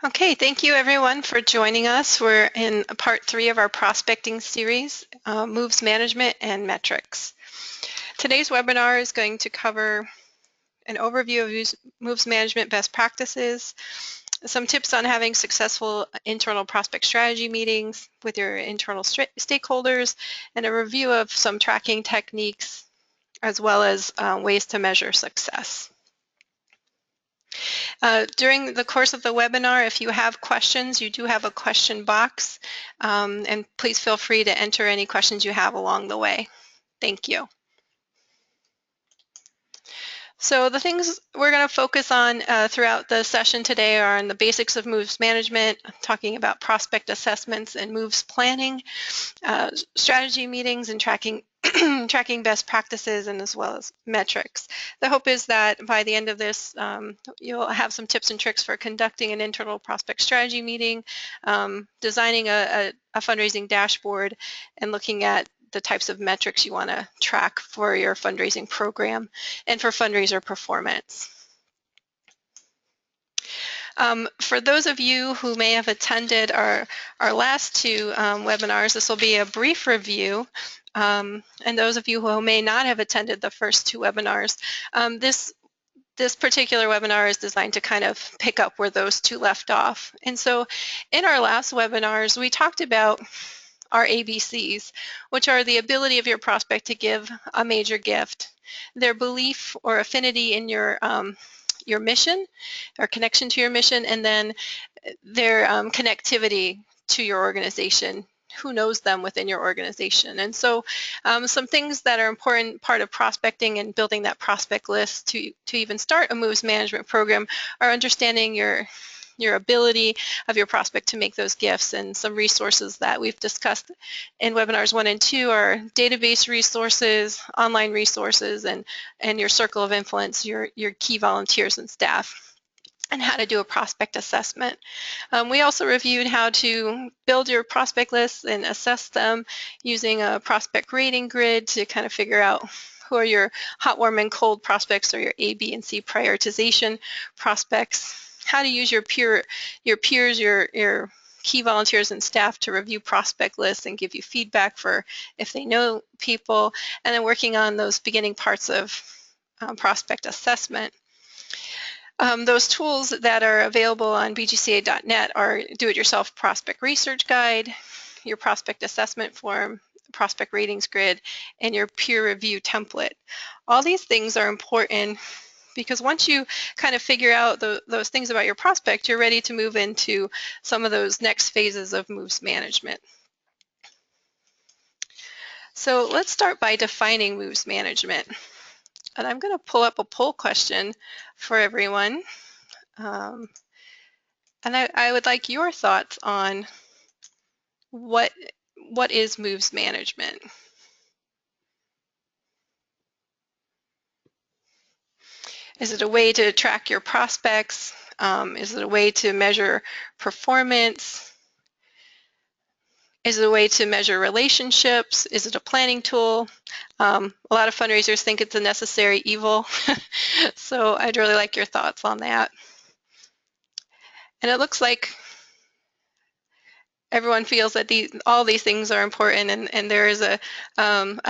Okay, thank you everyone for joining us. We're in part 3 of our prospecting series, Moves Management and Metrics. Today's webinar is going to cover an overview of Moves Management best practices, some tips on having successful internal prospect strategy meetings with your internal stakeholders, and a review of some tracking techniques, as well as ways to measure success. During the course of the webinar, if you have questions, you do have a question box, and please feel free to enter any questions you have along the way. Thank you. So the things we're going to focus on throughout the session today are on the basics of moves management, talking about prospect assessments and moves planning, strategy meetings and tracking tracking best practices, and as well as metrics. The hope is that by the end of this, you'll have some tips and tricks for conducting an internal prospect strategy meeting, designing a fundraising dashboard, and looking at the types of metrics you want to track for your fundraising program and for fundraiser performance. For those of you who may have attended our last two webinars, this will be a brief review. And those of you who may not have attended the first two webinars, this particular webinar is designed to kind of pick up where those two left off. And so in our last webinars, we talked about our ABCs, which are the ability of your prospect to give a major gift, their belief or affinity in your mission or connection to your mission, and then their connectivity to your organization, who knows them within your organization. And so some things that are important part of prospecting and building that prospect list to even start a moves management program are understanding your ability of your prospect to make those gifts. And some resources that we've discussed in webinars 1 and 2 are database resources, online resources, and your circle of influence, your key volunteers and staff, and how to do a prospect assessment. We also reviewed how to build your prospect lists and assess them using a prospect rating grid to kind of figure out who are your hot, warm, and cold prospects, or your A, B, and C prioritization prospects, how to use your peers, your key volunteers and staff to review prospect lists and give you feedback for if they know people, and then working on those beginning parts of prospect assessment. Those tools that are available on bgca.net are do-it-yourself prospect research guide, your prospect assessment form, prospect ratings grid, and your peer review template. All these things are important because once you kind of figure out those things about your prospect, you're ready to move into some of those next phases of moves management. So let's start by defining moves management. And I'm going to pull up a poll question for everyone. And I would like your thoughts on what is moves management. Is it a way to track your prospects? Is it a way to measure performance? Is it a way to measure relationships? Is it a planning tool? A lot of fundraisers think it's a necessary evil. So I'd really like your thoughts on that. And it looks like everyone feels that all these things are important, and there is a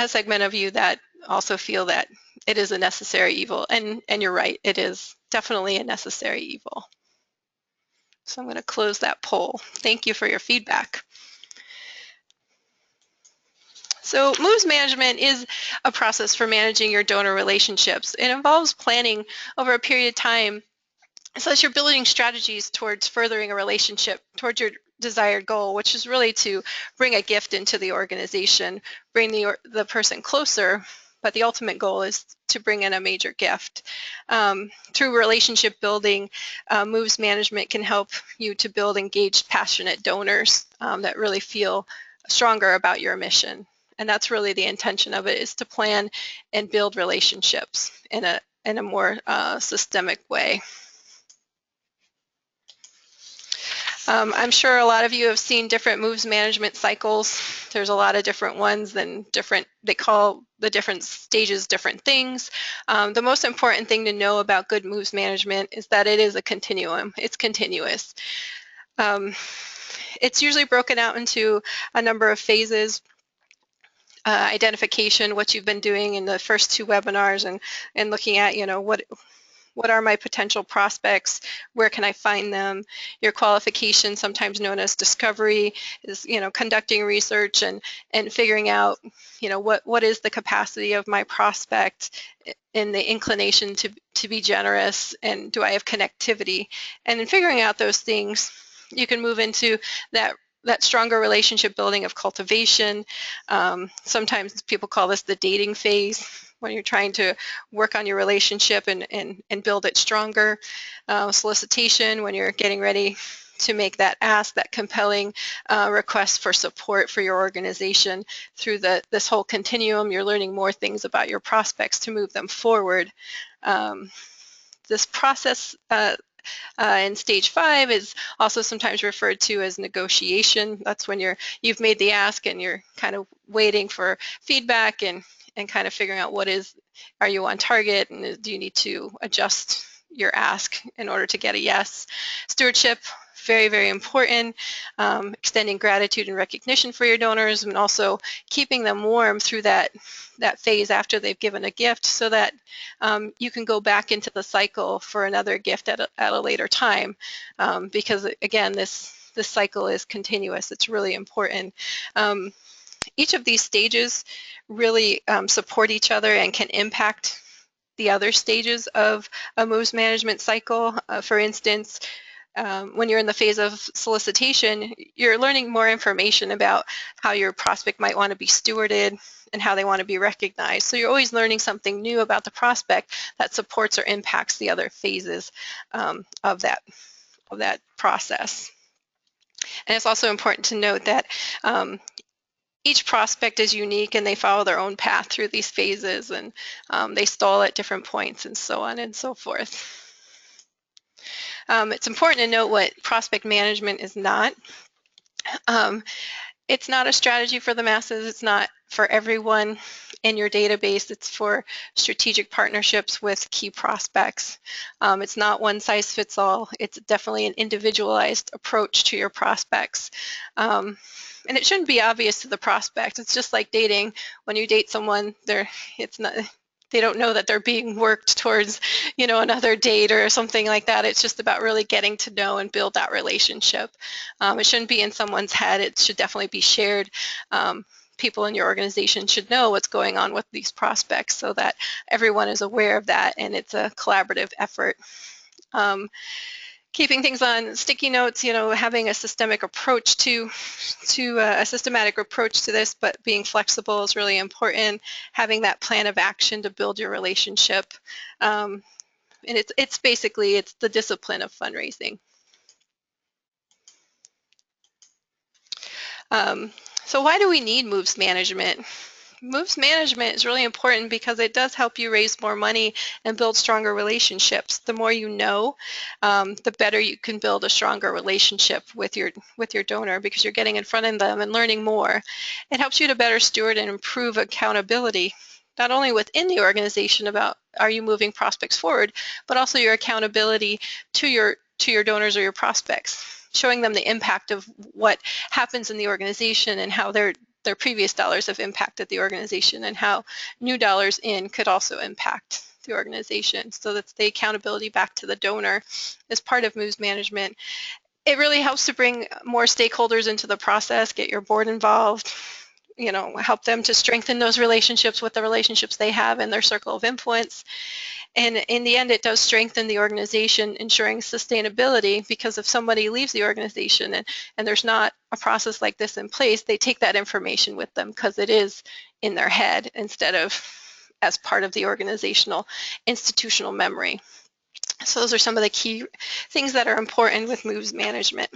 segment of you that also feel that it is a necessary evil, and you're right, it is definitely a necessary evil. So I'm going to close that poll. Thank you for your feedback. So moves management is a process for managing your donor relationships. It involves planning over a period of time so that you're building strategies towards furthering a relationship towards your desired goal, which is really to bring a gift into the organization, bring the person closer, but the ultimate goal is to bring in a major gift. Through relationship building, moves management can help you to build engaged, passionate donors that really feel stronger about your mission. And that's really the intention of it, is to plan and build relationships in a more systemic way. I'm sure a lot of you have seen different moves management cycles. There's a lot of different ones, and they call the different stages different things. The most important thing to know about good moves management is that it is a continuum. It's continuous. It's usually broken out into a number of phases. Identification, what you've been doing in the first two webinars, and looking at, what are my potential prospects? Where can I find them? Your qualification, sometimes known as discovery, is conducting research and figuring out what is the capacity of my prospect and the inclination to be generous, and do I have connectivity? And in figuring out those things, you can move into that stronger relationship building of cultivation. Sometimes people call this the dating phase, when you're trying to work on your relationship and build it stronger. Solicitation, when you're getting ready to make that ask, that compelling request for support for your organization. Through this whole continuum, you're learning more things about your prospects to move them forward. This process in stage 5 is also sometimes referred to as negotiation. That's when you've made the ask and you're kind of waiting for feedback and kind of figuring out are you on target, and do you need to adjust your ask in order to get a yes. Stewardship, very, very important. Extending gratitude and recognition for your donors, and also keeping them warm through that phase after they've given a gift, so that you can go back into the cycle for another gift at a later time, because again, this cycle is continuous. It's really important. Each of these stages really support each other and can impact the other stages of a moves management cycle. For instance, when you're in the phase of solicitation, you're learning more information about how your prospect might want to be stewarded and how they want to be recognized. So you're always learning something new about the prospect that supports or impacts the other phases of that process. And it's also important to note that each prospect is unique, and they follow their own path through these phases, and they stall at different points, and so on and so forth. It's important to note what prospect management is not. It's not a strategy for the masses. It's not for everyone in your database. It's for strategic partnerships with key prospects. It's not one size fits all. It's definitely an individualized approach to your prospects. And it shouldn't be obvious to the prospect. It's just like dating. When you date someone, they don't know that they're being worked towards, another date or something like that. It's just about really getting to know and build that relationship. It shouldn't be in someone's head. It should definitely be shared. People in your organization should know what's going on with these prospects, so that everyone is aware of that, and it's a collaborative effort. Keeping things on sticky notes, having a systemic approach to a systematic approach to this, but being flexible is really important. Having that plan of action to build your relationship, and it's basically the discipline of fundraising. So why do we need moves management? Moves management is really important because it does help you raise more money and build stronger relationships. The more you know, the better you can build a stronger relationship with your donor, because you're getting in front of them and learning more. It helps you to better steward and improve accountability, not only within the organization about are you moving prospects forward, but also your accountability to your donors or your prospects, showing them the impact of what happens in the organization and how their previous dollars have impacted the organization, and how new dollars in could also impact the organization. So that's the accountability back to the donor as part of moves management. It really helps to bring more stakeholders into the process, get your board involved, help them to strengthen those relationships with the relationships they have in their circle of influence. And in the end, it does strengthen the organization, ensuring sustainability, because if somebody leaves the organization and there's not a process like this in place, they take that information with them because it is in their head instead of as part of the organizational institutional memory. So those are some of the key things that are important with moves management.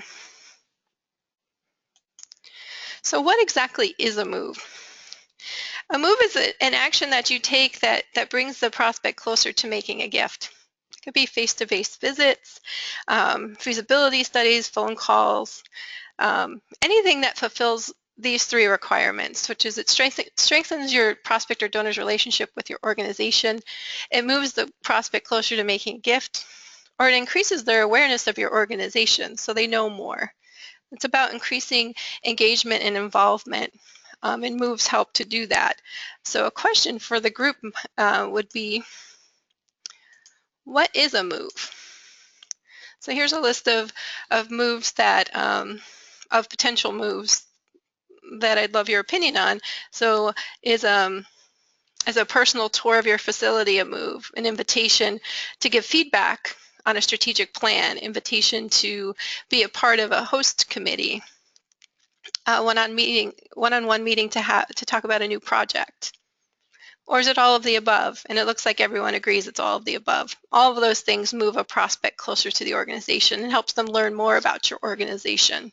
So what exactly is a move? A move is an action that you take that brings the prospect closer to making a gift. It could be face-to-face visits, feasibility studies, phone calls, anything that fulfills these three requirements, which is it strengthens your prospect or donor's relationship with your organization, it moves the prospect closer to making a gift, or it increases their awareness of your organization so they know more. It's about increasing engagement and involvement, and moves help to do that. So a question for the group would be, what is a move? So here's a list of moves that, of potential moves that I'd love your opinion on. So is a personal tour of your facility a move? An invitation to give feedback on a strategic plan, invitation to be a part of a host committee, one-on-one meeting to talk about a new project? Or is it all of the above? And it looks like everyone agrees it's all of the above. All of those things move a prospect closer to the organization and helps them learn more about your organization.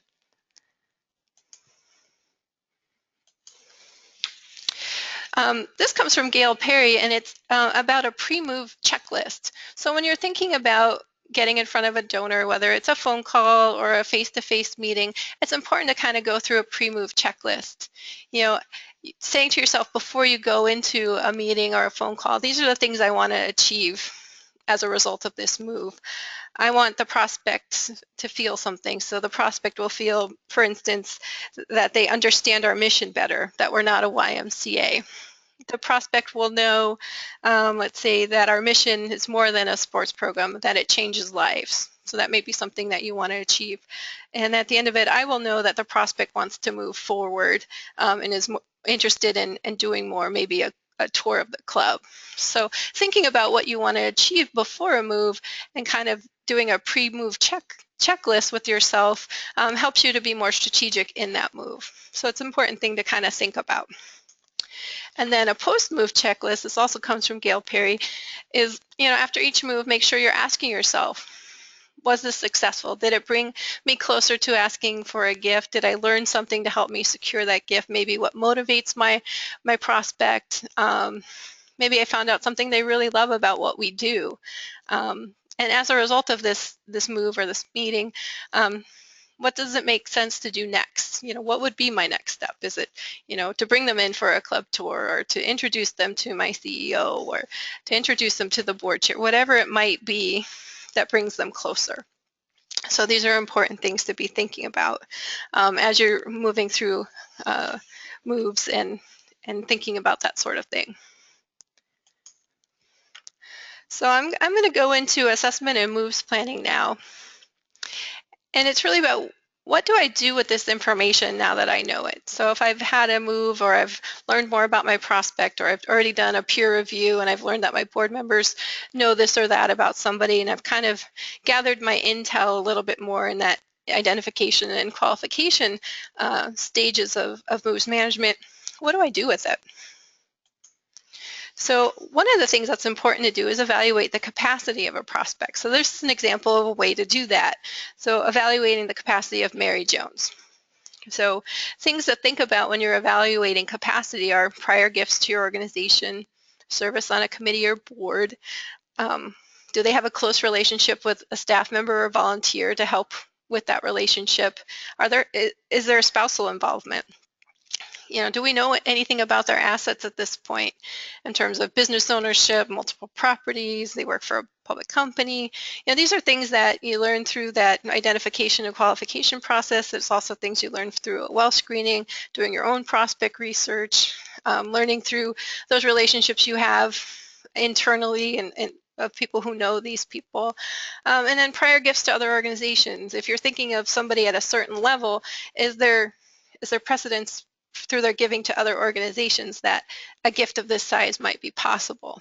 This comes from Gall, and it's about a pre-move checklist. So when you're thinking about getting in front of a donor, whether it's a phone call or a face-to-face meeting, it's important to kind of go through a pre-move checklist. You know, saying to yourself before you go into a meeting or a phone call, these are the things I want to achieve as a result of this move. I want the prospect to feel something. So the prospect will feel, for instance, that they understand our mission better, that we're not a YMCA. The prospect will know, let's say, that our mission is more than a sports program, that it changes lives. So that may be something that you want to achieve. And at the end of it, I will know that the prospect wants to move forward, and is interested in doing more, maybe a tour of the club. So thinking about what you want to achieve before a move and kind of doing a pre-move checklist with yourself helps you to be more strategic in that move. So it's an important thing to kind of think about. And then a post-move checklist, this also comes from Gall, is, after each move, make sure you're asking yourself, was this successful? Did it bring me closer to asking for a gift? Did I learn something to help me secure that gift? Maybe what motivates my prospect? Maybe I found out something they really love about what we do. And as a result of this move or this meeting, what does it make sense to do next? What would be my next step? Is it, to bring them in for a club tour, or to introduce them to my CEO, or to introduce them to the board chair, whatever it might be that brings them closer. So these are important things to be thinking about as you're moving through moves and thinking about that sort of thing. So I'm going to go into assessment and moves planning now. And it's really about, what do I do with this information now that I know it? So if I've had a move, or I've learned more about my prospect, or I've already done a peer review and I've learned that my board members know this or that about somebody, and I've kind of gathered my intel a little bit more in that identification and qualification stages of moves management, what do I do with it? So one of the things that's important to do is evaluate the capacity of a prospect. So this is an example of a way to do that. So evaluating the capacity of Mary Jones. So things to think about when you're evaluating capacity are prior gifts to your organization, service on a committee or board. Do they have a close relationship with a staff member or volunteer to help with that relationship? Is there a spousal involvement? Do we know anything about their assets at this point in terms of business ownership, multiple properties, they work for a public company? These are things that you learn through that identification and qualification process. It's also things you learn through a well screening, doing your own prospect research, learning through those relationships you have internally and of people who know these people. And then prior gifts to other organizations. If you're thinking of somebody at a certain level, is there precedence through their giving to other organizations that a gift of this size might be possible?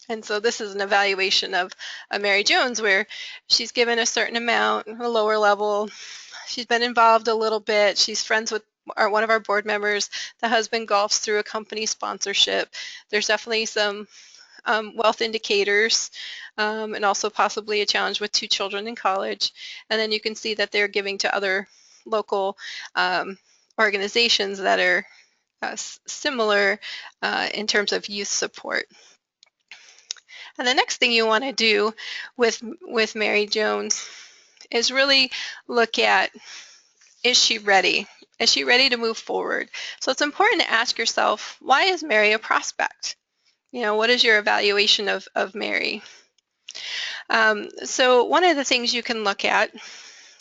And so this is an evaluation of Mary Jones, where she's given a certain amount, a lower level. She's been involved a little bit. She's friends with one of our board members. The husband golfs through a company sponsorship. There's definitely some wealth indicators, and also possibly a challenge with 2 children in college. And then you can see that they're giving to other local organizations that are similar in terms of youth support. And the next thing you want to do with Mary Jones is really look at, is she ready? Is she ready to move forward? So it's important to ask yourself, why is Mary a prospect? What is your evaluation of Mary? So one of the things you can look at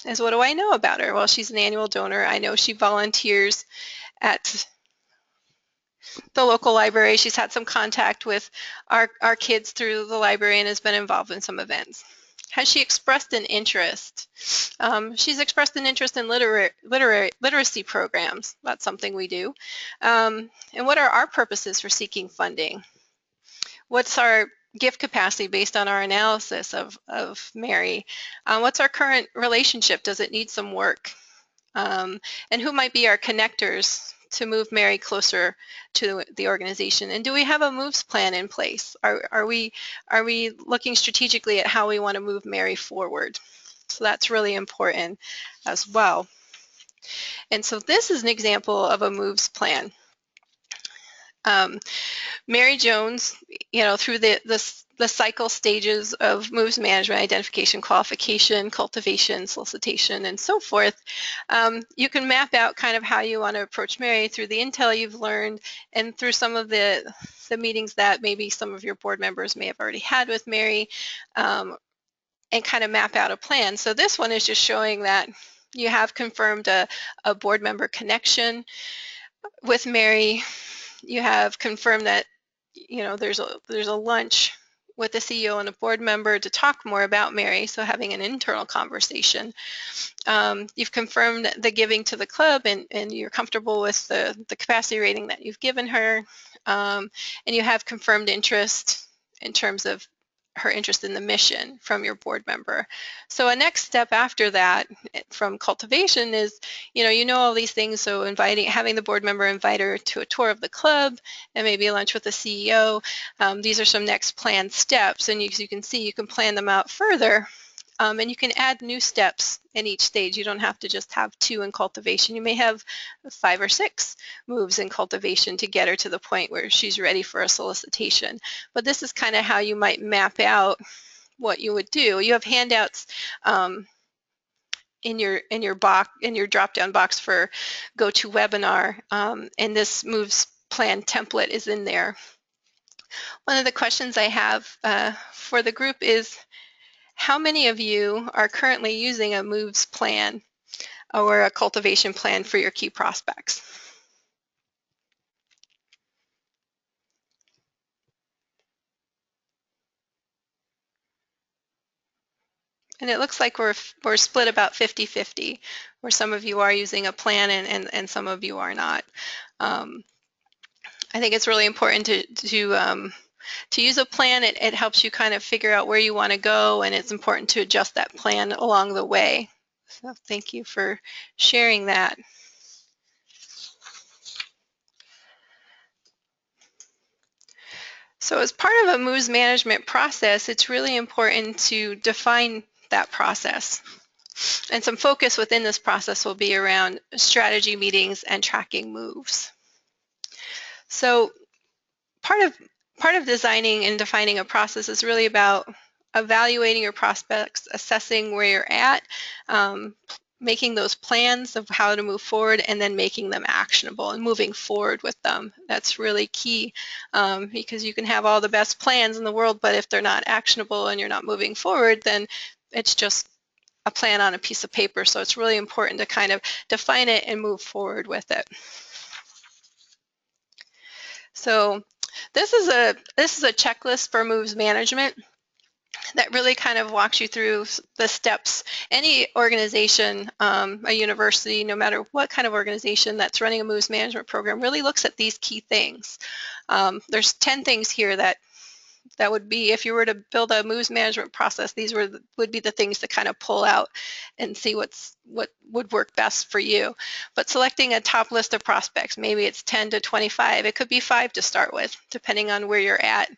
is, what do I know about her? Well, she's an annual donor. I know she volunteers at the local library. She's had some contact with our kids through the library and has been involved in some events. Has she expressed an interest? She's expressed an interest in literacy programs. That's something we do. And what are our purposes for seeking funding? What's our gift capacity based on our analysis of Mary? What's our current relationship? Does it need some work? And who might be our connectors to move Mary closer to the organization? And do we have a moves plan in place? Are we looking strategically at how we want to move Mary forward? So that's really important as well. And so this is an example of a moves plan. Mary Jones, through the cycle stages of moves management, identification, qualification, cultivation, solicitation, and so forth, you can map out kind of how you want to approach Mary through the intel you've learned and through some of the meetings that maybe some of your board members may have already had with Mary, and kind of map out a plan. So this one is just showing that you have confirmed a board member connection with Mary. You have confirmed that there's a lunch with the CEO and a board member to talk more about Mary, so having an internal conversation. You've confirmed the giving to the club, and you're comfortable with the capacity rating that you've given her, and you have confirmed interest in terms of her interest in the mission from your board member. So a next step after that from cultivation is, you know all these things, so having the board member invite her to a tour of the club and maybe a lunch with the CEO. These are some next planned steps, and as you can see, you can plan them out further. And you can add new steps in each stage. You don't have to just have 2 in cultivation. You may have 5 or 6 moves in cultivation to get her to the point where she's ready for a solicitation. But this is kind of how you might map out what you would do. You have handouts in your drop-down box for GoToWebinar, and this moves plan template is in there. One of the questions I have for the group is, how many of you are currently using a moves plan or a cultivation plan for your key prospects? And it looks like we're split about 50-50, where some of you are using a plan and some of you are not. I think it's really important to use a plan. It helps you kind of figure out where you want to go, and it's important to adjust that plan along the way. So thank you for sharing that. So as part of a moves management process, it's really important to define that process. And some focus within this process will be around strategy meetings and tracking moves. So part of designing and defining a process is really about evaluating your prospects, assessing where you're at, making those plans of how to move forward, and then making them actionable and moving forward with them. That's really key, because you can have all the best plans in the world, but if they're not actionable and you're not moving forward, then it's just a plan on a piece of paper. So it's really important to kind of define it and move forward with it. So this is a checklist for moves management that really kind of walks you through the steps. Any organization, a university, no matter what kind of organization that's running a moves management program, really looks at these key things. There's 10 things here that would be, if you were to build a moves management process, these would be the things to kind of pull out and see what would work best for you. But selecting a top list of prospects, maybe it's 10 to 25. It could be 5 to start with, depending on where you're at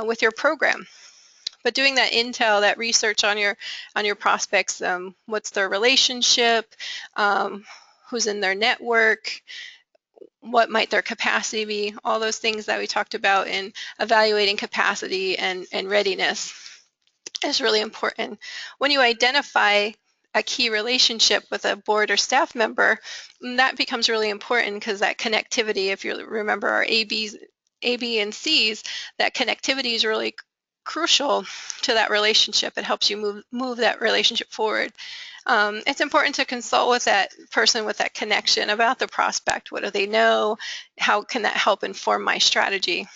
with your program. But doing that intel, that research on your prospects, what's their relationship, who's in their network, what might their capacity be, all those things that we talked about in evaluating capacity and readiness is really important. When you identify a key relationship with a board or staff member, that becomes really important, because that connectivity, if you remember our A, B, and C's, that connectivity is really crucial to that relationship. It helps you move that relationship forward. It's important to consult with that person with that connection about the prospect. What do they know? How can that help inform my strategy?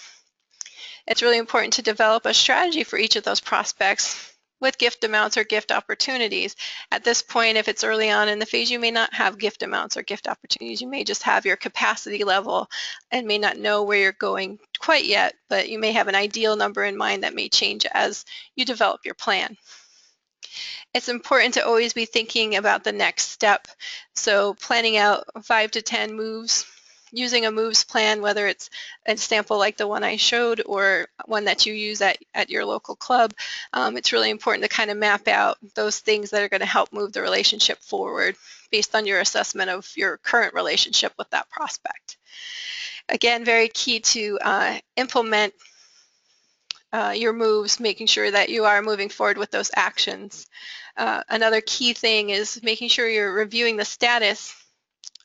It's really important to develop a strategy for each of those prospects with gift amounts or gift opportunities. At this point, if it's early on in the phase, you may not have gift amounts or gift opportunities. You may just have your capacity level and may not know where you're going quite yet, but you may have an ideal number in mind that may change as you develop your plan. It's important to always be thinking about the next step. So planning out 5 to 10 moves, using a moves plan, whether it's a sample like the one I showed or one that you use at your local club. It's really important to kind of map out those things that are going to help move the relationship forward based on your assessment of your current relationship with that prospect. Again, very key to implement your moves, making sure that you are moving forward with those actions. Another key thing is making sure you're reviewing the status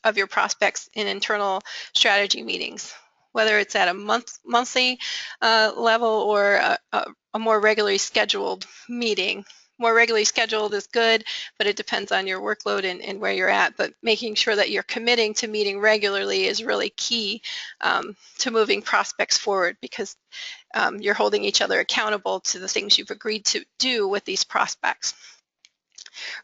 of your prospects in internal strategy meetings, whether it's at a monthly level or a more regularly scheduled meeting. More regularly scheduled is good, but it depends on your workload and where you're at. But making sure that you're committing to meeting regularly is really key to moving prospects forward, because you're holding each other accountable to the things you've agreed to do with these prospects.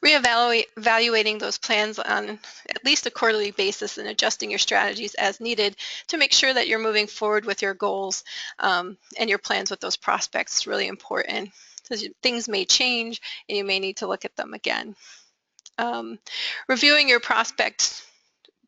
Reevaluating those plans on at least a quarterly basis and adjusting your strategies as needed to make sure that you're moving forward with your goals and your plans with those prospects is really important, because things may change and you may need to look at them again. Reviewing your prospect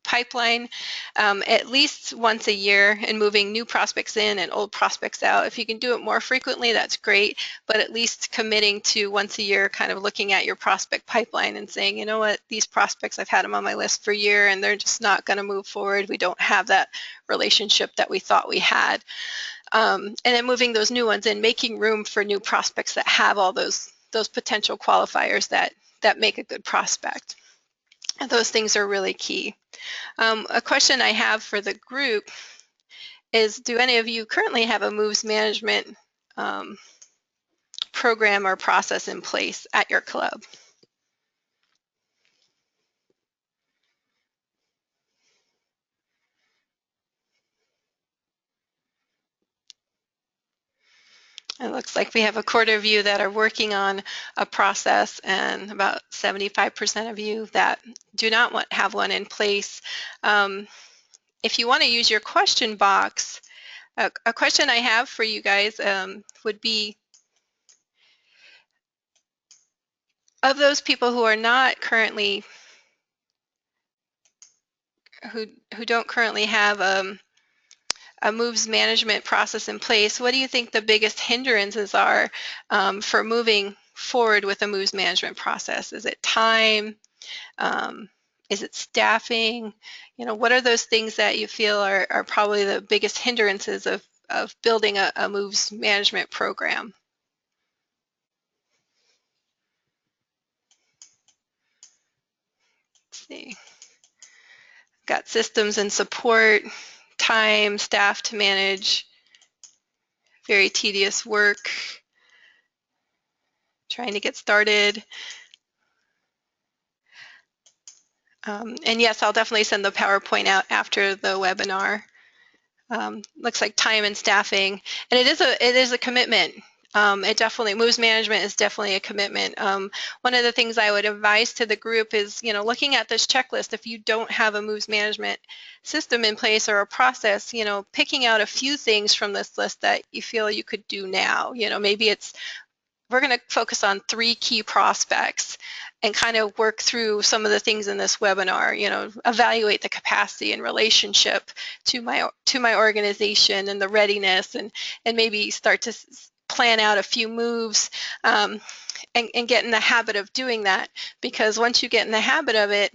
pipeline at least once a year and moving new prospects in and old prospects out. If you can do it more frequently, that's great, but at least committing to once a year kind of looking at your prospect pipeline and saying, you know what, these prospects, I've had them on my list for a year and they're just not going to move forward. We don't have that relationship that we thought we had. And then moving those new ones in, making room for new prospects that have all those potential qualifiers that make a good prospect. And those things are really key. A question I have for the group is, do any of you currently have a moves management program or process in place at your club? It looks like we have a quarter of you that are working on a process and about 75% of you that do not have one in place. If you want to use your question box, a question I have for you guys would be, of those people who are not currently, who don't currently have a moves management process in place, what do you think the biggest hindrances are for moving forward with a moves management process? Is it time? Is it staffing? You know, what are those things that you feel are probably the biggest hindrances of building a moves management program? Let's see. Got systems and support, time, staff to manage, very tedious work, trying to get started. And yes, I'll definitely send the PowerPoint out after the webinar. Looks like time and staffing, and it is a commitment. It definitely, moves management is definitely a commitment. One of the things I would advise to the group is, you know, looking at this checklist, if you don't have a moves management system in place or a process, you know, picking out a few things from this list that you feel you could do now. You know, maybe it's, we're going to focus on 3 key prospects and kind of work through some of the things in this webinar, you know, evaluate the capacity and relationship to my organization and the readiness, and maybe start to plan out a few moves and get in the habit of doing that, because once you get in the habit of it,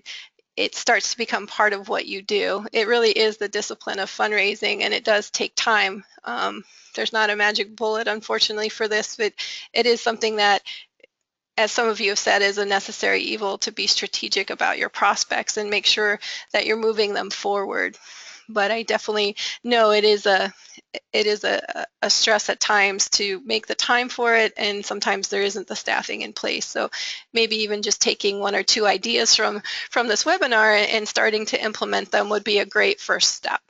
it starts to become part of what you do. It really is the discipline of fundraising, and it does take time. There's not a magic bullet, unfortunately, for this, but it is something that, as some of you have said, is a necessary evil to be strategic about your prospects and make sure that you're moving them forward. But I definitely know it is a it is a stress at times to make the time for it, and sometimes there isn't the staffing in place. So maybe even just taking one or two ideas from this webinar and starting to implement them would be a great first step.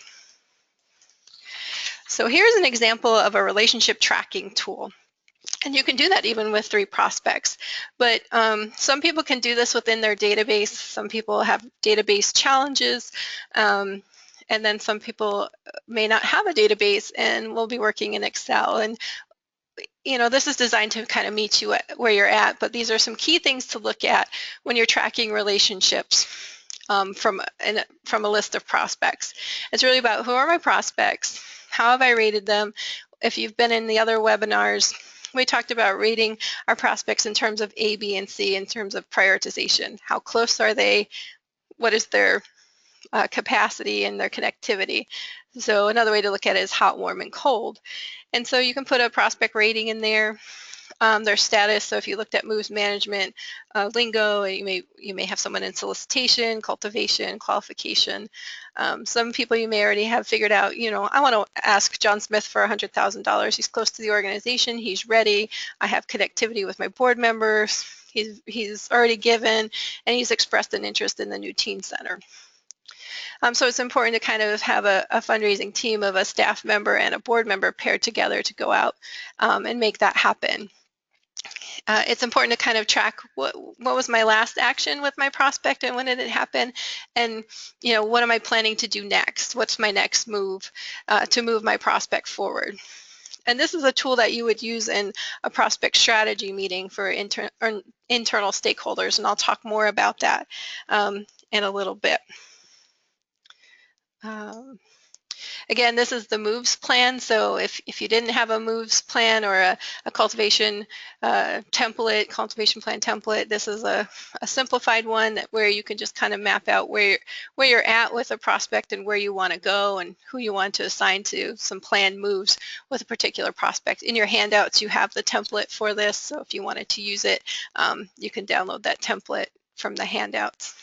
So here's an example of a relationship tracking tool. And you can do that even with 3 prospects. But some people can do this within their database. Some people have database challenges. And then some people may not have a database and will be working in Excel. And this is designed to kind of meet you at where you're at, but these are some key things to look at when you're tracking relationships from a list of prospects. It's really about, who are my prospects? How have I rated them? If you've been in the other webinars, we talked about rating our prospects in terms of A, B, and C in terms of prioritization. How close are they? What is their capacity and their connectivity? So another way to look at it is hot, warm, and cold. And so you can put a prospect rating in there, their status. So if you looked at moves management lingo, you may have someone in solicitation, cultivation, qualification. Some people you may already have figured out, I want to ask John Smith for $100,000. He's close to the organization. He's ready. I have connectivity with my board members. He's already given, and he's expressed an interest in the new teen center. So it's important to kind of have a fundraising team of a staff member and a board member paired together to go out and make that happen. It's important to kind of track what was my last action with my prospect and when did it happen, and what am I planning to do next? What's my next move to move my prospect forward? And this is a tool that you would use in a prospect strategy meeting for internal stakeholders, and I'll talk more about that in a little bit. Again, this is the moves plan. So if you didn't have a moves plan or a cultivation template, cultivation plan template, this is a simplified one where you can just kind of map out where you're at with a prospect and where you want to go and who you want to assign to some planned moves with a particular prospect. In your handouts, you have the template for this. So if you wanted to use it, you can download that template from the handouts.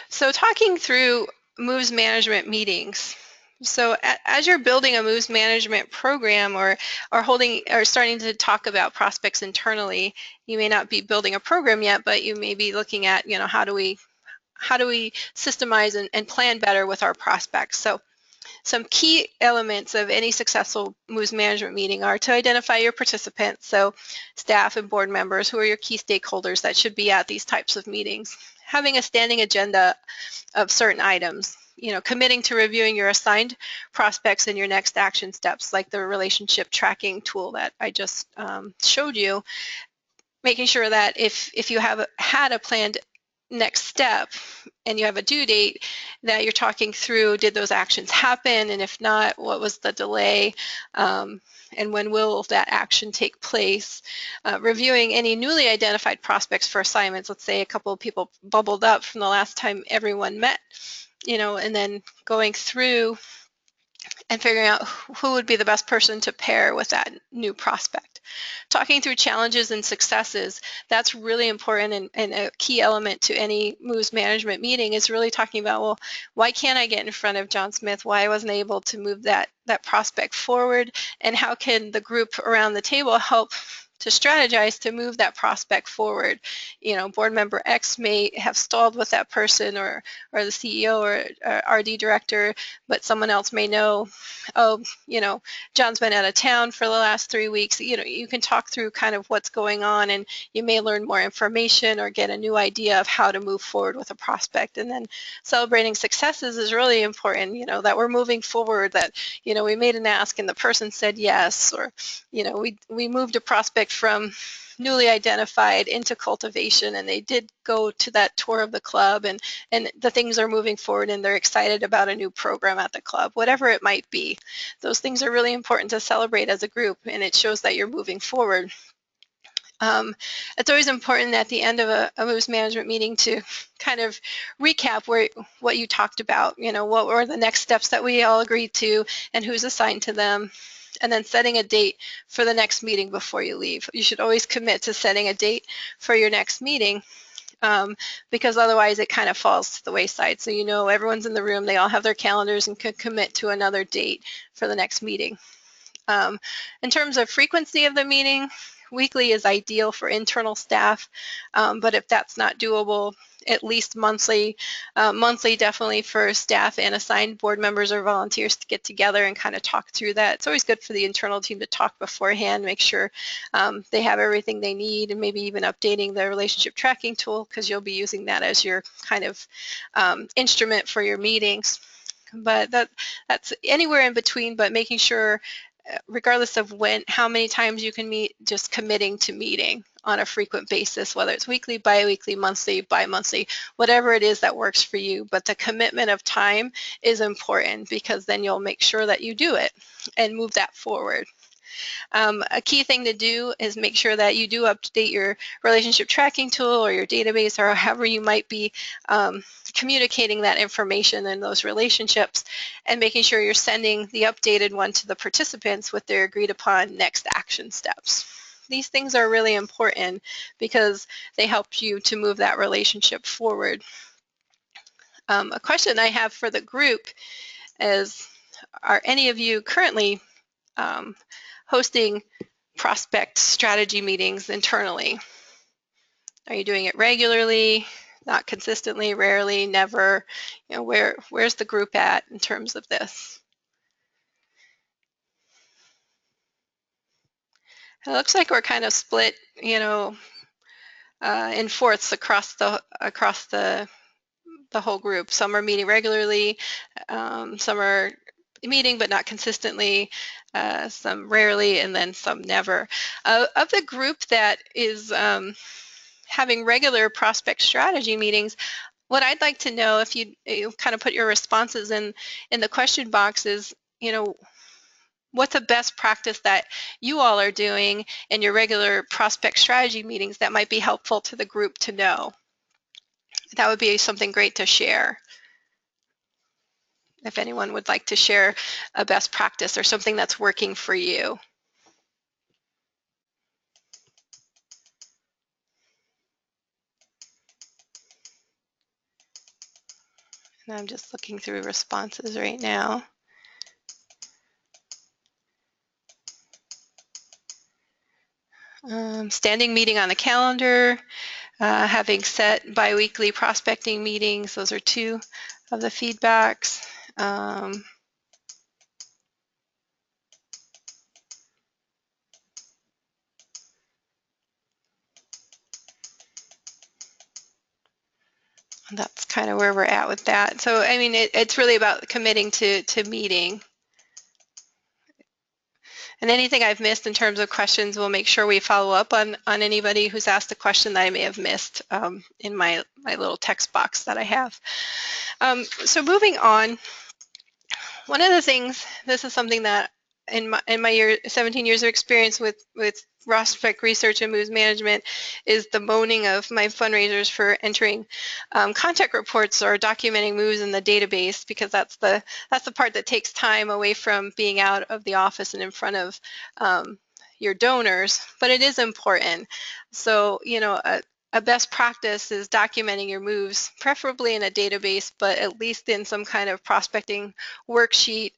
So talking through moves management meetings. So as you're building a moves management program or starting to talk about prospects internally, you may not be building a program yet, but you may be looking at, how do we systemize and plan better with our prospects? So some key elements of any successful moves management meeting are to identify your participants, so staff and board members, who are your key stakeholders that should be at these types of meetings. Having a standing agenda of certain items, committing to reviewing your assigned prospects and your next action steps, like the relationship tracking tool that I just showed you, making sure that if you have had a planned next step and you have a due date, that you're talking through, did those actions happen, and if not, what was the delay, and when will that action take place? Reviewing any newly identified prospects for assignments. Let's say a couple of people bubbled up from the last time everyone met, and then going through and figuring out who would be the best person to pair with that new prospect. Talking through challenges and successes, that's really important, and a key element to any moves management meeting is really talking about, well, why can't I get in front of John Smith? Why I wasn't able to move that prospect forward, and how can the group around the table help to strategize to move that prospect forward? Board member X may have stalled with that person, or the CEO or RD director, but someone else may know, oh, John's been out of town for the last 3 weeks. You can talk through kind of what's going on, and you may learn more information or get a new idea of how to move forward with a prospect. And then celebrating successes is really important, that we're moving forward, that, we made an ask and the person said yes, or, we moved a prospect from newly identified into cultivation, and they did go to that tour of the club, and the things are moving forward, and they're excited about a new program at the club, whatever it might be. Those things are really important to celebrate as a group, and it shows that you're moving forward. It's always important at the end of a moves management meeting to kind of recap what you talked about, what were the next steps that we all agreed to and who's assigned to them, and then setting a date for the next meeting before you leave. You should always commit to setting a date for your next meeting. because otherwise it kind of falls to the wayside. So everyone's in the room, they all have their calendars and could commit to another date for the next meeting. In terms of frequency of the meeting, weekly is ideal for internal staff, but if that's not doable, at least monthly. Monthly definitely for staff and assigned board members or volunteers to get together and kind of talk through that. It's always good for the internal team to talk beforehand, make sure they have everything they need, and maybe even updating the relationship tracking tool, because you'll be using that as your kind of instrument for your meetings. But that's anywhere in between, but making sure regardless of how many times you can meet, just committing to meeting on a frequent basis, whether it's weekly, bi-weekly, monthly, bi-monthly, whatever it is that works for you. But the commitment of time is important, because then you'll make sure that you do it and move that forward. A key thing to do is make sure that you do update your relationship tracking tool or your database, or however you might be communicating that information in those relationships, and making sure you're sending the updated one to the participants with their agreed upon next action steps. These things are really important because they help you to move that relationship forward. A question I have for the group is, are any of you currently hosting prospect strategy meetings internally? Are you doing it regularly, not consistently, rarely, never? Where's the group at in terms of this? It looks like we're kind of split, in fourths across the whole group. Some are meeting regularly, some are meeting but not consistently, some rarely, and then some never. Of the group that is having regular prospect strategy meetings, what I'd like to know, if you kind of put your responses in the question box, is, what's the best practice that you all are doing in your regular prospect strategy meetings that might be helpful to the group to know? That would be something great to share. If anyone would like to share a best practice or something that's working for you. And I'm just looking through responses right now. Standing meeting on the calendar, having set biweekly prospecting meetings. Those are two of the feedbacks. That's kind of where we're at with that. So, I mean, it's really about committing to meeting. And anything I've missed in terms of questions, we'll make sure we follow up on anybody who's asked a question that I may have missed in my little text box that I have. So moving on, one of the things, this is something that in my 17 years of experience with prospect research and moves management, is the moaning of my fundraisers for entering contact reports or documenting moves in the database, because that's the part that takes time away from being out of the office and in front of your donors, but it is important. So, a best practice is documenting your moves, preferably in a database, but at least in some kind of prospecting worksheet,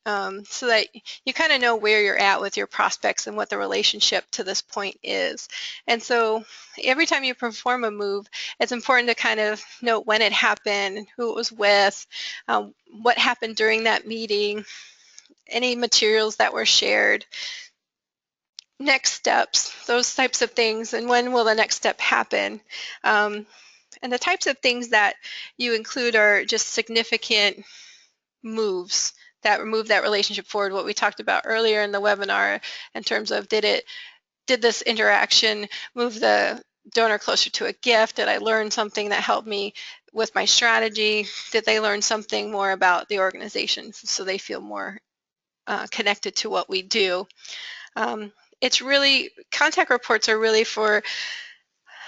so that you kind of know where you're at with your prospects and what the relationship to this point is. And so every time you perform a move, it's important to kind of note when it happened, who it was with, what happened during that meeting, any materials that were shared, next steps, those types of things, and when will the next step happen. And the types of things that you include are just significant moves that move that relationship forward, what we talked about earlier in the webinar in terms of did this interaction move the donor closer to a gift? Did I learn something that helped me with my strategy? Did they learn something more about the organization so they feel more connected to what we do? It's really, contact reports are really for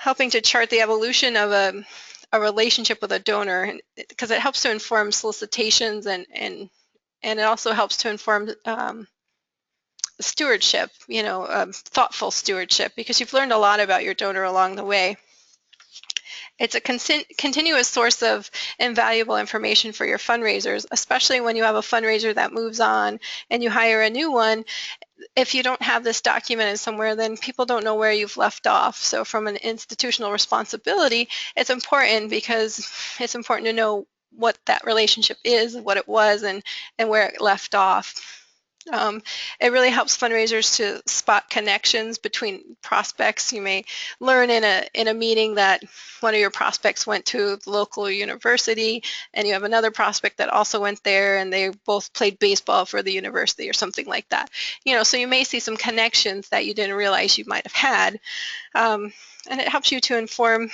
helping to chart the evolution of a relationship with a donor, because it helps to inform solicitations and it also helps to inform stewardship, thoughtful stewardship, because you've learned a lot about your donor along the way. It's a continuous source of invaluable information for your fundraisers, especially when you have a fundraiser that moves on and you hire a new one. If you don't have this documented somewhere, then people don't know where you've left off. So from an institutional responsibility, it's important because it's important to know what that relationship is, what it was, and where it left off. It really helps fundraisers to spot connections between prospects. You may learn in a meeting that one of your prospects went to the local university, and you have another prospect that also went there, and they both played baseball for the university or something like that. So you may see some connections that you didn't realize you might have had, and it helps you to inform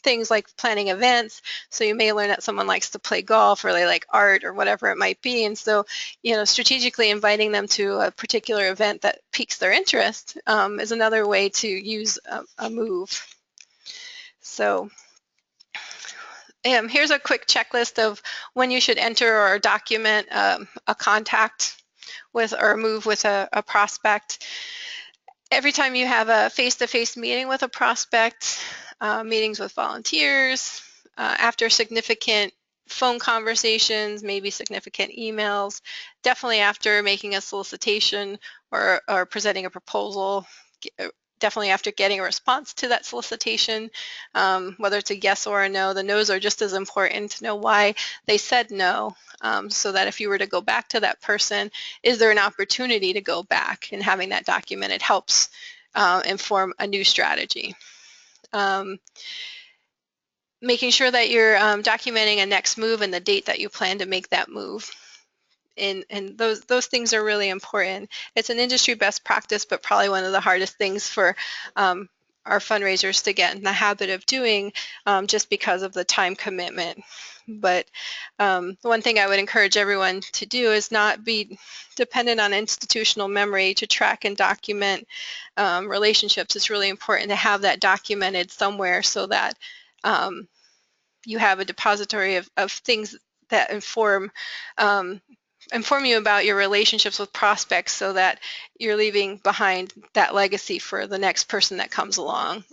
things like planning events. So you may learn that someone likes to play golf, or they like art, or whatever it might be. And so, strategically inviting them to a particular event that piques their interest is another way to use a move. So here's a quick checklist of when you should enter or document a contact with or move with a prospect. Every time you have a face-to-face meeting with a prospect, meetings with volunteers, after significant phone conversations, maybe significant emails, definitely after making a solicitation or presenting a proposal, definitely after getting a response to that solicitation, whether it's a yes or a no. The no's are just as important to know why they said no, so that if you were to go back to that person, is there an opportunity to go back? And having that documented helps inform a new strategy. Making sure that you're documenting a next move and the date that you plan to make that move. And those things are really important. It's an industry best practice, but probably one of the hardest things for our fundraisers to get in the habit of doing, just because of the time commitment. But one thing I would encourage everyone to do is not be dependent on institutional memory to track and document relationships. It's really important to have that documented somewhere so that you have a depository of things that inform you about your relationships with prospects, so that you're leaving behind that legacy for the next person that comes along,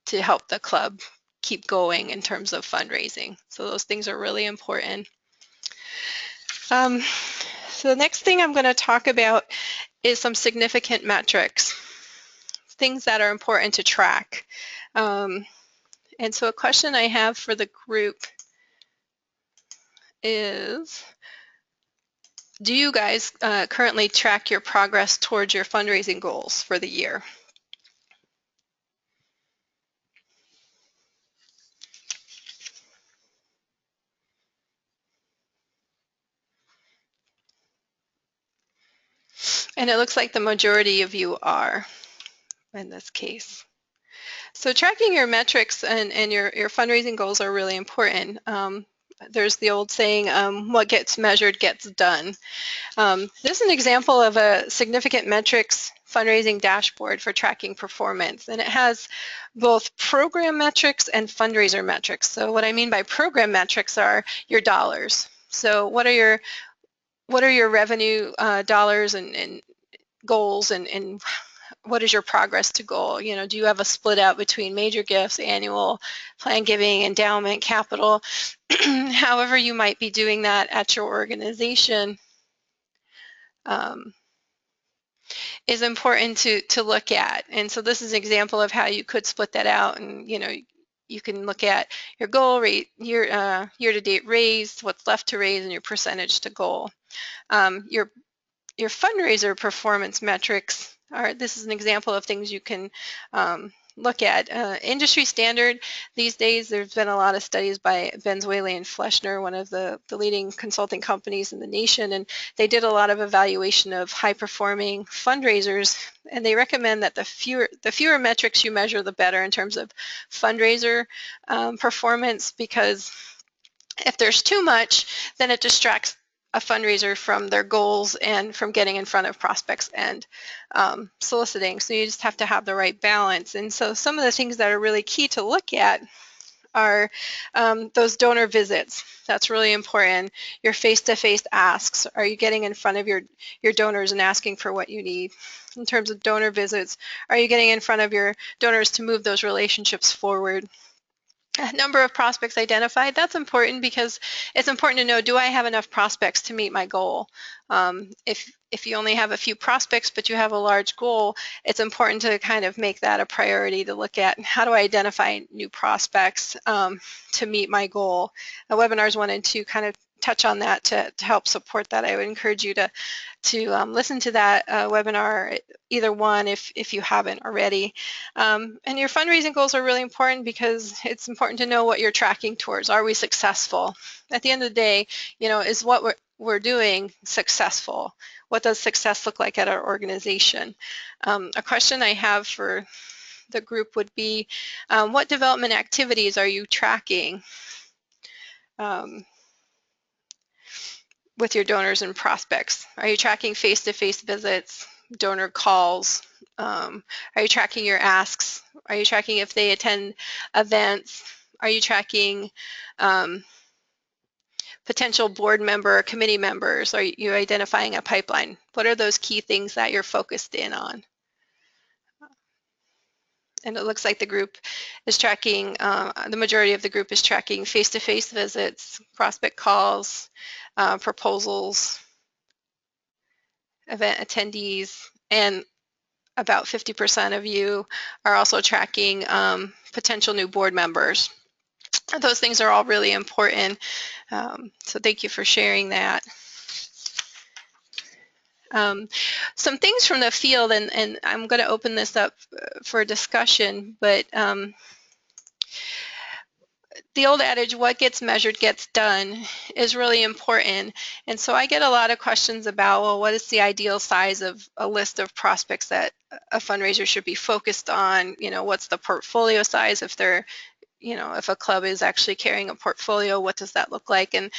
to help the club keep going in terms of fundraising. So those things are really important. So the next thing I'm going to talk about is some significant metrics, things that are important to track. And so a question I have for the group is, do you guys currently track your progress towards your fundraising goals for the year? And it looks like the majority of you are in this case. So tracking your metrics and your fundraising goals are really important. There's the old saying, what gets measured gets done. This is an example of a significant metrics fundraising dashboard for tracking performance, and it has both program metrics and fundraiser metrics. So what I mean by program metrics are your dollars. So what are your revenue dollars and goals, and what is your progress to goal? Do you have a split out between major gifts, annual, planned giving, endowment, capital? However you might be doing that at your organization is important to look at. And so this is an example of how you could split that out, and you can look at your goal rate, year-to-date raised, what's left to raise, and your percentage to goal. Your fundraiser performance metrics this is an example of things you can look at. Industry standard these days, there's been a lot of studies by Benzueli and Fleshner, one of the leading consulting companies in the nation, and they did a lot of evaluation of high-performing fundraisers, and they recommend that the fewer metrics you measure, the better in terms of fundraiser performance, because if there's too much, then it distracts a fundraiser from their goals and from getting in front of prospects and soliciting. So you just have to have the right balance. And so some of the things that are really key to look at are those donor visits. That's really important. Your face-to-face asks. Are you getting in front of your donors and asking for what you need? In terms of donor visits, are you getting in front of your donors to move those relationships forward? a number of prospects identified. That's important because it's important to know, do I have enough prospects to meet my goal? If you only have a few prospects but you have a large goal, it's important to kind of make that a priority, to look at how do I identify new prospects to meet my goal. Webinars 1 and 2 kind of touch on that to help support that. I would encourage you to listen to that webinar, either one if you haven't already. And your fundraising goals are really important because it's important to know what you're tracking towards. Are we successful? At the end of the day, is what we're doing successful? What does success look like at our organization? A question I have for the group would be, what development activities are you tracking with your donors and prospects? Are you tracking face-to-face visits, donor calls? Are you tracking your asks? Are you tracking if they attend events? Are you tracking potential board member or committee members? Are you identifying a pipeline? What are those key things that you're focused in on? And it looks like the group is tracking, the majority of the group is tracking face-to-face visits, prospect calls, proposals, event attendees, and about 50% of you are also tracking potential new board members. Those things are all really important. So thank you for sharing that. Some things from the field, and I'm going to open this up for discussion, but the old adage, what gets measured gets done, is really important. And so I get a lot of questions about, well, what is the ideal size of a list of prospects that a fundraiser should be focused on? What's the portfolio size? If they're, if a club is actually carrying a portfolio, what does that look like? And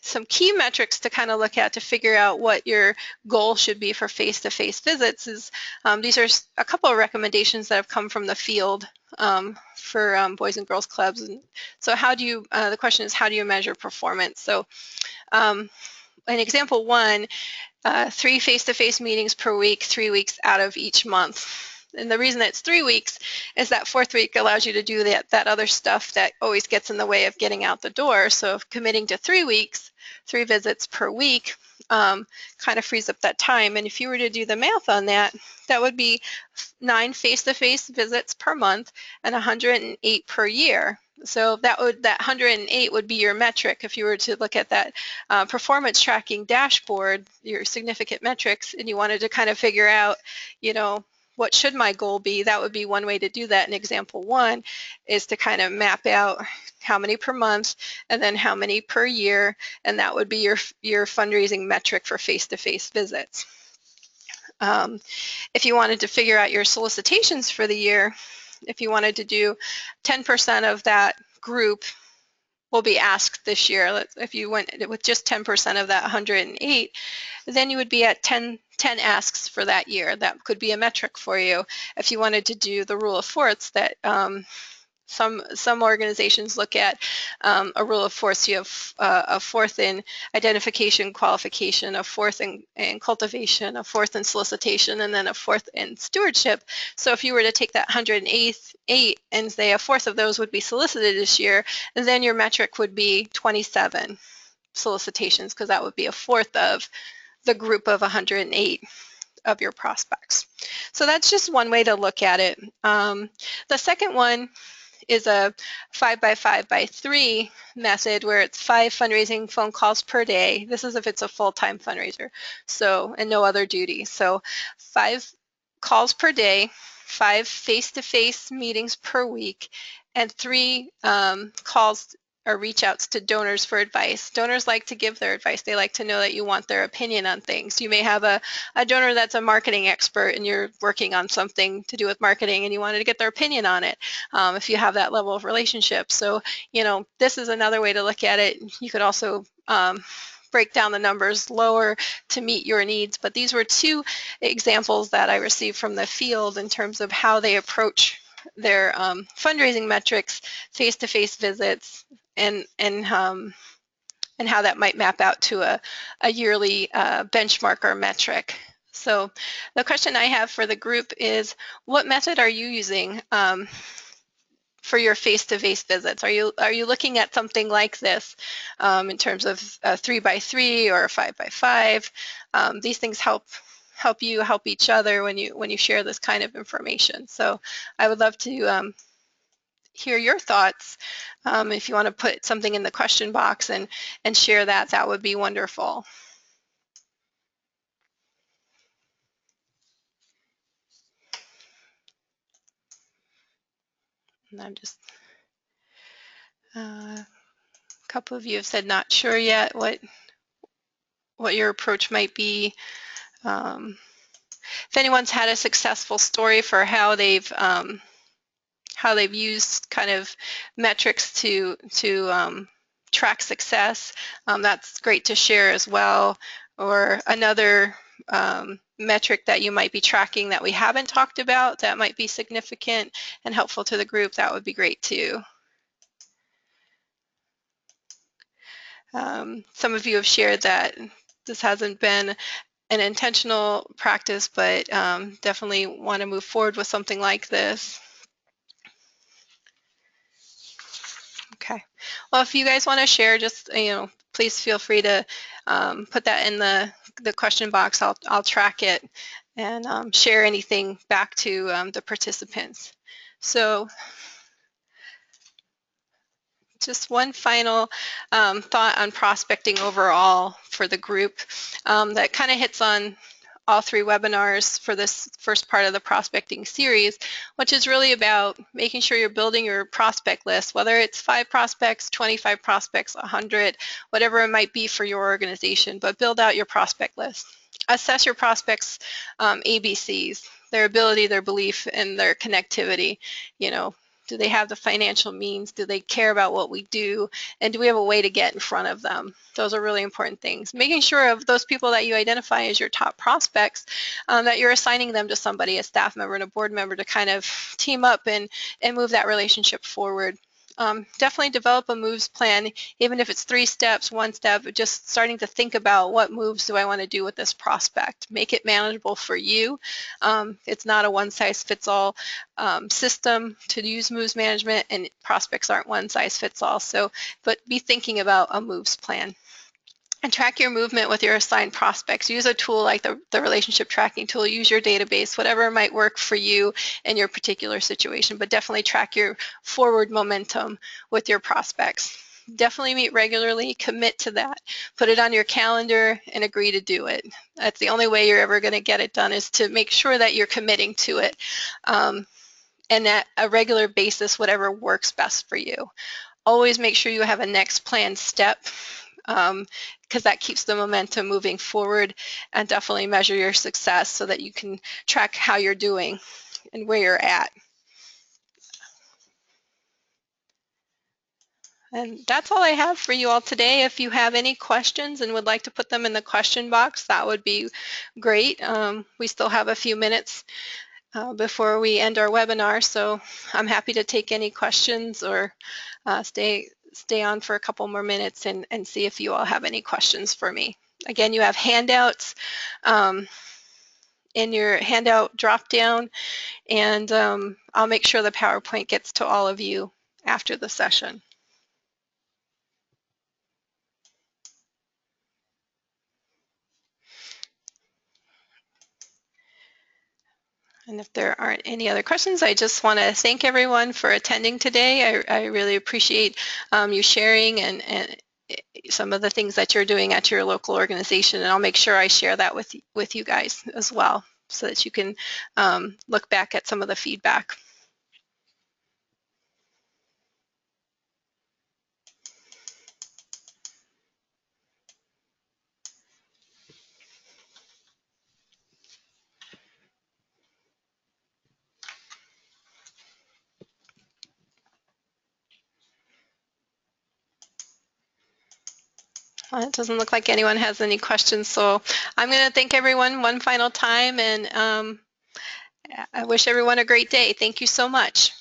some key metrics to kind of look at to figure out what your goal should be for face-to-face visits is, these are a couple of recommendations that have come from the field for boys and girls clubs. And so the question is, how do you measure performance? So in example 1, 3 face-to-face meetings per week, 3 weeks out of each month. And the reason it's 3 weeks is that 4th week allows you to do that other stuff that always gets in the way of getting out the door. So if committing to 3 weeks, 3 visits per week, kind of frees up that time. And if you were to do the math on that, that would be 9 face-to-face visits per month and 108 per year. So that 108 would be your metric if you were to look at that performance tracking dashboard, your significant metrics, and you wanted to kind of figure out, what should my goal be? That would be one way to do that. In example 1 is to kind of map out how many per month and then how many per year, and that would be your fundraising metric for face-to-face visits. If you wanted to figure out your solicitations for the year, if you wanted to do 10% of that group will be asked this year, if you went with just 10% of that 108, then you would be at 10 asks for that year. That could be a metric for you. If you wanted to do the rule of fourths, that some organizations look at a rule of fourths. You have a fourth in identification, qualification, a fourth in cultivation, a fourth in solicitation, and then a fourth in stewardship. So if you were to take that 108 and say a fourth of those would be solicited this year, then your metric would be 27 solicitations, because that would be a fourth of the group of 108 of your prospects. So that's just one way to look at it. The second one is a 5x5x3 method, where it's 5 fundraising phone calls per day. This is if it's a full-time fundraiser, so, and no other duty. So 5 calls per day, 5 face-to-face meetings per week, and 3 calls or reach outs to donors for advice. Donors like to give their advice. They like to know that you want their opinion on things. You may have a donor that's a marketing expert and you're working on something to do with marketing and you wanted to get their opinion on it, if you have that level of relationship. So, this is another way to look at it. You could also break down the numbers lower to meet your needs. But these were 2 examples that I received from the field in terms of how they approach their fundraising metrics, face-to-face visits, and how that might map out to a yearly benchmark or metric. So the question I have for the group is, what method are you using for your face-to-face visits? Are you looking at something like this in terms of a 3x3 or a 5x5? These things help you help each other when you share this kind of information. So I would love to hear your thoughts. If you want to put something in the question box and share that, that would be wonderful. And I'm just, a couple of you have said not sure yet what your approach might be. If anyone's had a successful story for how they've used kind of metrics to track success, that's great to share as well. Or another metric that you might be tracking that we haven't talked about that might be significant and helpful to the group, that would be great too. Some of you have shared that this hasn't been an intentional practice, but definitely want to move forward with something like this. Okay. Well, if you guys want to share, just please feel free to put that in the question box. I'll track it and share anything back to the participants. So just one final thought on prospecting overall for the group that kind of hits on all 3 webinars for this first part of the prospecting series, which is really about making sure you're building your prospect list, whether it's 5 prospects, 25 prospects, 100, whatever it might be for your organization, but build out your prospect list. Assess your prospects' ABCs, their ability, their belief, and their connectivity. Do they have the financial means? Do they care about what we do? And do we have a way to get in front of them? Those are really important things. Making sure of those people that you identify as your top prospects, that you're assigning them to somebody, a staff member and a board member, to kind of team up and move that relationship forward. Definitely develop a moves plan, even if it's 3 steps, 1 step, just starting to think about what moves do I want to do with this prospect. Make it manageable for you. It's not a one-size-fits-all system to use moves management, and prospects aren't one-size-fits-all. So, but be thinking about a moves plan. And track your movement with your assigned prospects. Use a tool like the relationship tracking tool. Use your database, whatever might work for you in your particular situation, but definitely track your forward momentum with your prospects. Definitely meet regularly, commit to that. Put it on your calendar and agree to do it. That's the only way you're ever going to get it done, is to make sure that you're committing to it, and at a regular basis, whatever works best for you. Always make sure you have a next planned step, because that keeps the momentum moving forward, and definitely measure your success so that you can track how you're doing and where you're at. And that's all I have for you all today. If you have any questions and would like to put them in the question box, that would be great. We still have a few minutes before we end our webinar, so I'm happy to take any questions or stay on for a couple more minutes and see if you all have any questions for me. Again, you have handouts in your handout drop down, and I'll make sure the PowerPoint gets to all of you after the session. And if there aren't any other questions, I just want to thank everyone for attending today. I really appreciate you sharing and some of the things that you're doing at your local organization, and I'll make sure I share that with you guys as well, so that you can look back at some of the feedback. It doesn't look like anyone has any questions, so I'm going to thank everyone one final time, and I wish everyone a great day. Thank you so much.